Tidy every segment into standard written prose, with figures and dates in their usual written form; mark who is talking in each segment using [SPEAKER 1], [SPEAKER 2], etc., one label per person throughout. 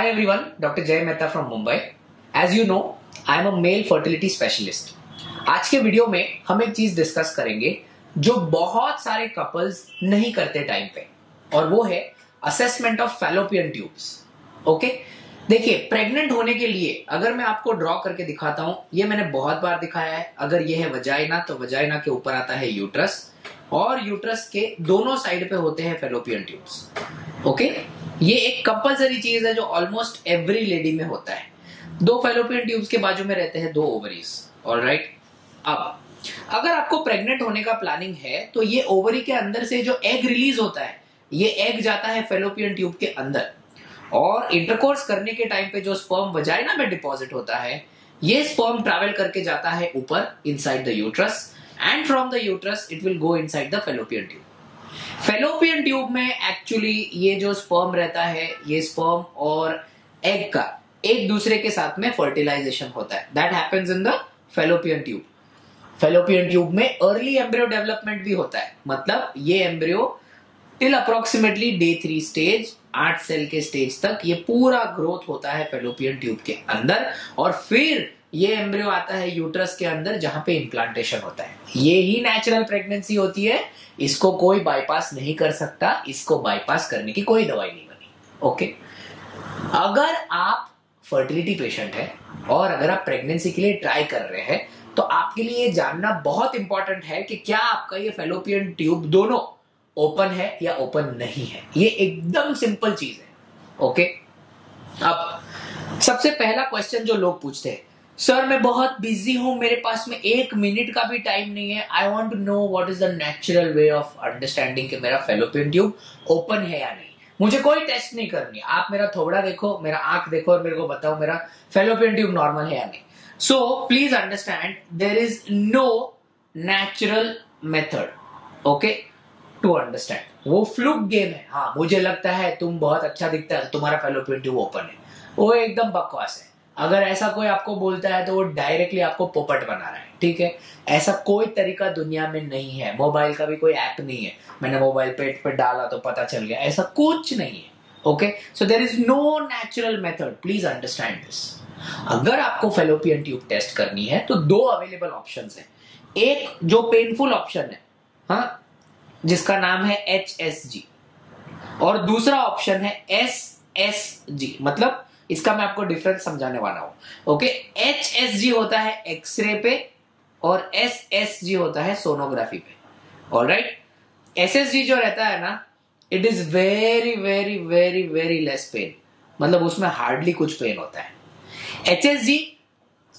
[SPEAKER 1] Hi everyone, Dr. Jay Mehta from Mumbai. As you know, I am a male fertility specialist. आज के video में हम एक चीज डिस्कस करेंगे जो बहुत सारे कपल्स नहीं करते टाइम पे, और वो है assessment of fallopian tubes. Okay, देखिए प्रेग्नेंट होने के लिए अगर मैं आपको ड्रॉ करके दिखाता हूं, ये मैंने बहुत बार दिखाया है. अगर ये है वजाइना तो वजाइना के ऊपर आता है यूट्रस, और यूट्रस के दोनों साइड पे होते हैं फैलोपियन ट्यूब्स. ओके, ये एक कंपलसरी चीज है जो ऑलमोस्ट एवरी लेडी में होता है. दो फैलोपियन ट्यूब्स के बाजू में रहते हैं दो ओवरीज. ऑलराइट, अब अगर आपको प्रेग्नेंट होने का प्लानिंग है तो ये ओवरी के अंदर से जो एग रिलीज होता है, ये एग जाता है फैलोपियन ट्यूब के अंदर, और इंटरकोर्स करने के टाइम पे जो स्पर्म वजाइना में डिपॉजिट होता है, ये स्पर्म ट्रैवल करके जाता है ऊपर inside the uterus, and from the uterus it will go inside the fallopian tube. Fallopian tube में एक्चुअली ये जो स्पर्म रहता है, ये स्पर्म और एग का एक दूसरे के साथ में फर्टिलाइजेशन होता है. That happens in the fallopian tube. Fallopian tube में अर्ली एम्ब्रियो डेवलपमेंट भी होता है. मतलब ये embryo till approximately day 3 stage, 8 cell के स्टेज तक ये पूरा ग्रोथ होता है फैलोपियन ट्यूब के अंदर, और फिर ये एम्ब्रियो आता है यूट्रस के अंदर जहां पे इम्प्लांटेशन होता है. ये ही नेचुरल प्रेगनेंसी होती है. इसको कोई बाईपास नहीं कर सकता. इसको बाईपास करने की कोई दवाई नहीं बनी. ओके, अगर आप फर्टिलिटी पेशेंट है और अगर आप प्रेगनेंसी के लिए ट्राई कर रहे हैं, तो आपके लिए ये जानना बहुत इंपॉर्टेंट है कि क्या आपका ये फैलोपियन ट्यूब दोनों ओपन है या ओपन नहीं है. ये एकदम सिंपल चीज है. ओके, अब सबसे पहला क्वेश्चन जो लोग पूछते हैं, सर मैं बहुत बिजी हूं, मेरे पास में 1 मिनट का भी टाइम नहीं है, I want to know what is the natural way of understanding कि मेरा फैलोपियन ट्यूब ओपन है या नहीं. मुझे कोई टेस्ट नहीं करनी, आप मेरा थोबड़ा देखो, मेरा आंख देखो और मेरे को बताओ मेरा फैलोपियन ट्यूब नॉर्मल है या नहीं. So please understand, there is no natural method okay to understand. वो फ्लूक गेम है. हाँ, मुझे लगता है तुम बहुत अच्छा दिखता है, तुम्हारा फैलोपियन ट्यूब ओपन है, वो एकदम बकवास है. अगर ऐसा कोई आपको बोलता है तो वो डायरेक्टली आपको पोपट बना रहा है. ठीक है, ऐसा कोई तरीका दुनिया में नहीं है. मोबाइल का भी कोई ऐप नहीं है, मैंने मोबाइल पेट पे डाला तो पता चल गया, ऐसा कुछ नहीं है. Okay, so there is no natural method, please understand this. अगर आपको फैलोपियन ट्यूब टेस्ट करनी है तो दो अवेलेबल ऑप्शंस हैं. एक जो पेनफुल ऑप्शन है, हाँ, जिसका नाम है HSG, और दूसरा ऑप्शन है SSG. मतलब इसका मैं आपको डिफरेंस समझाने वाला हूं. ओके, HSG होता है एक्सरे पे और SSG होता है सोनोग्राफी पे. ऑलराइट, SSG जो रहता है ना, it is very very very very less pain. मतलब उसमें हार्डली कुछ पेन होता है. HSG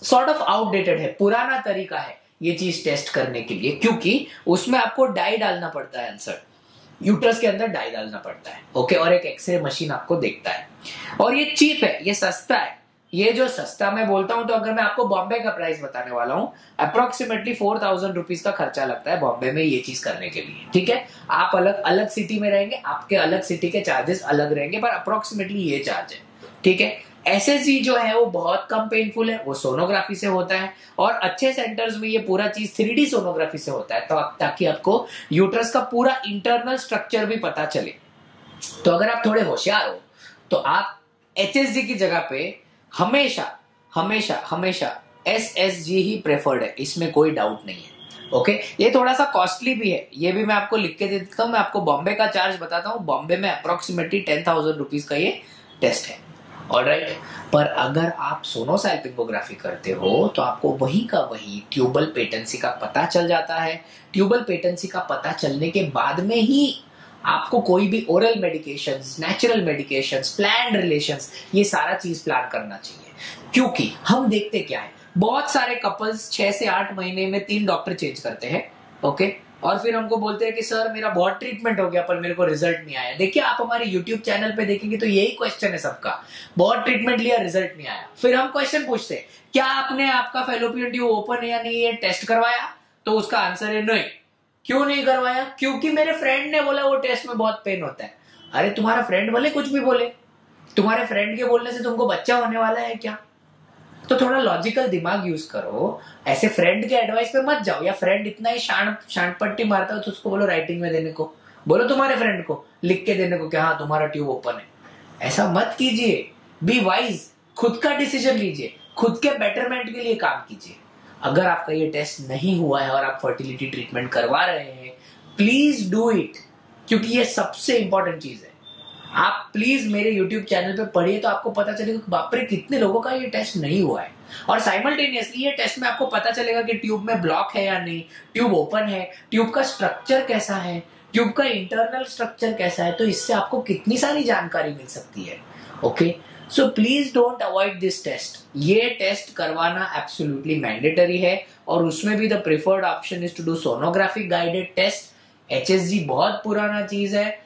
[SPEAKER 1] सॉर्ट ऑफ आउटडेटेड है, पुराना तरीका है ये चीज टेस्ट करने के लिए, क्योंकि उसमें आपको डाई डालना पड़ता है आंसर, यूट्रस के अंदर डाई डालना पड़ता है. ओके, और एक एक्सरे मशीन आपको देखता है, और ये चीप है, ये सस्ता है. ये जो सस्ता मैं बोलता हूं, तो अगर मैं आपको बॉम्बे का प्राइस बताने वाला हूं, अप्रोक्सीमेटली 4000 रुपीज का खर्चा लगता है बॉम्बे में ये चीज करने के लिए. ठीक है, आप अलग अलग सिटी में रहेंगे, आपके अलग सिटी के चार्जेस अलग रहेंगे, पर अप्रोक्सीमेटली ये चार्ज है. ठीक है, SSG जो है वो बहुत कम पेनफुल है, वो सोनोग्राफी से होता है, और अच्छे सेंटर्स में ये पूरा चीज 3D सोनोग्राफी से होता है, तो ताकि आपको यूट्रस का पूरा इंटरनल स्ट्रक्चर भी पता चले. तो अगर आप थोड़े होशियार हो तो आप HSG की जगह पे हमेशा हमेशा हमेशा SSG ही प्रेफर्ड है, इसमें कोई डाउट नहीं है. ओके, ये थोड़ा सा कॉस्टली भी है, ये भी मैं आपको लिख के दे देता हूं. मैं आपको बॉम्बे का चार्ज बताता हूं. बॉम्बे में अप्रोक्सीमेटली 10,000 रुपीज का ये टेस्ट है. ऑलराइट, पर अगर आप सोनोसाइल्पिंगोग्राफी करते हो तो आपको वही का वही ट्यूबल पेटेंसी का पता चल जाता है. ट्यूबल पेटेंसी का पता चलने के बाद में ही आपको कोई भी oral medications, natural medications, planned relations, ये सारा चीज प्लान करना चाहिए. क्योंकि हम देखते क्या है, बहुत सारे कपल्स 6 से 8 महीने में 3 डॉक्टर चेंज करते हैं. ओके, और फिर हमको बोलते हैं कि सर मेरा बहुत ट्रीटमेंट हो गया पर मेरे को रिजल्ट नहीं आया. देखिए, आप हमारे यूट्यूब चैनल पे देखेंगे तो यही क्वेश्चन है सबका, बहुत ट्रीटमेंट लिया, रिजल्ट नहीं आया. फिर हम क्वेश्चन पूछते हैं, क्या आपने आपका फैलोपियन ट्यूब ओपन है या नहीं ये टेस्ट करवाया? तो उसका आंसर है नहीं. क्यों नहीं करवाया? क्योंकि मेरे फ्रेंड ने बोला वो टेस्ट में बहुत पेन होता है. अरे तुम्हारा फ्रेंड बोले कुछ भी बोले, तुम्हारे फ्रेंड के बोलने से तुमको बच्चा होने वाला है क्या? तो थोड़ा लॉजिकल दिमाग यूज करो. ऐसे फ्रेंड के एडवाइस पे मत जाओ, या फ्रेंड इतना ही शांत पट्टी मारता हो तो उसको बोलो राइटिंग में देने को, बोलो तुम्हारे फ्रेंड को लिख के देने को कि हाँ तुम्हारा ट्यूब ओपन है. ऐसा मत कीजिए. बी वाइज, खुद का डिसीजन लीजिए, खुद के बेटरमेंट के लिए काम कीजिए। अगर आपका ये टेस्ट नहीं हुआ है और आप फर्टिलिटी ट्रीटमेंट करवा रहे हैं, प्लीज डू इट, क्योंकि ये सबसे इंपॉर्टेंट चीज है। आप प्लीज मेरे YouTube चैनल पे पढ़िए तो आपको पता चलेगा कि बाप रे कितने लोगों का ये टेस्ट नहीं हुआ है। और साइमल्टेनियसली ये टेस्ट में आपको पता चलेगा कि ट्यूब में ब्लॉक है या नहीं, ट्यूब ओपन है, ट्यूब का स्ट्रक्चर कैसा है, ट्यूब का इंटरनल स्ट्रक्चर कैसा है। तो इससे आपको कितनी सारी जानकारी मिल सकती है। Okay, so please don't avoid this test. ये टेस्ट करवाना एब्सोल्युटली मैंडेटरी है और उसमें भी the preferred option is to do sonographic guided test. HSG बहुत पुराना चीज है,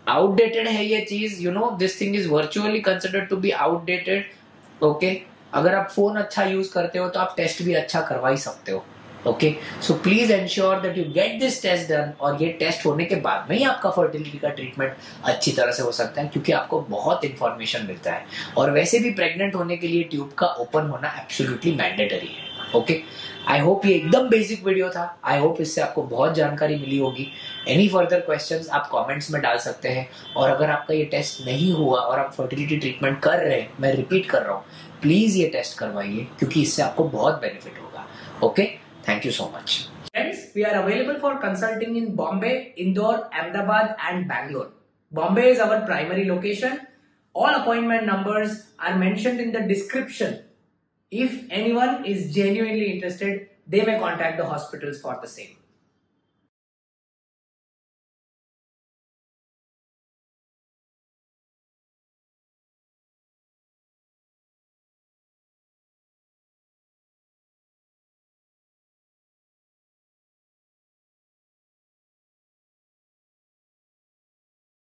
[SPEAKER 1] आउटडेटेड है ये चीज, you know this thing is virtually considered to be outdated. Okay, अगर आप फोन अच्छा यूज करते हो तो आप टेस्ट भी अच्छा करवा ही सकते हो। Okay, so please ensure that you get this test done, और ये टेस्ट होने के बाद में ही आपका फर्टिलिटी का ट्रीटमेंट अच्छी तरह से हो सकता है, क्योंकि आपको बहुत इंफॉर्मेशन मिलता है। और वैसे भी प्रेग्नेंट होने के लिए ट्यूब का ओपन होना एब्सोल्युटली मैंडेटरी है। ओके, आई होप ये एकदम बेसिक वीडियो था। आई होप इससे आपको बहुत जानकारी मिली होगी। एनी फर्दर क्वेश्चंस आप कमेंट्स में डाल सकते हैं। और अगर आपका ये टेस्ट नहीं हुआ और आप फर्टिलिटी ट्रीटमेंट कर रहे हैं, मैं रिपीट कर रहा हूँ, प्लीज ये टेस्ट करवाइए, क्योंकि इससे आपको बहुत बेनिफिट होगा। Okay, thank you so much. Friends, we are available for consulting in Bombay, Indore, Ahmedabad and Bangalore. Bombay is our primary location. All appointment numbers are mentioned in the description. If anyone is genuinely interested, they may contact the hospitals for the same.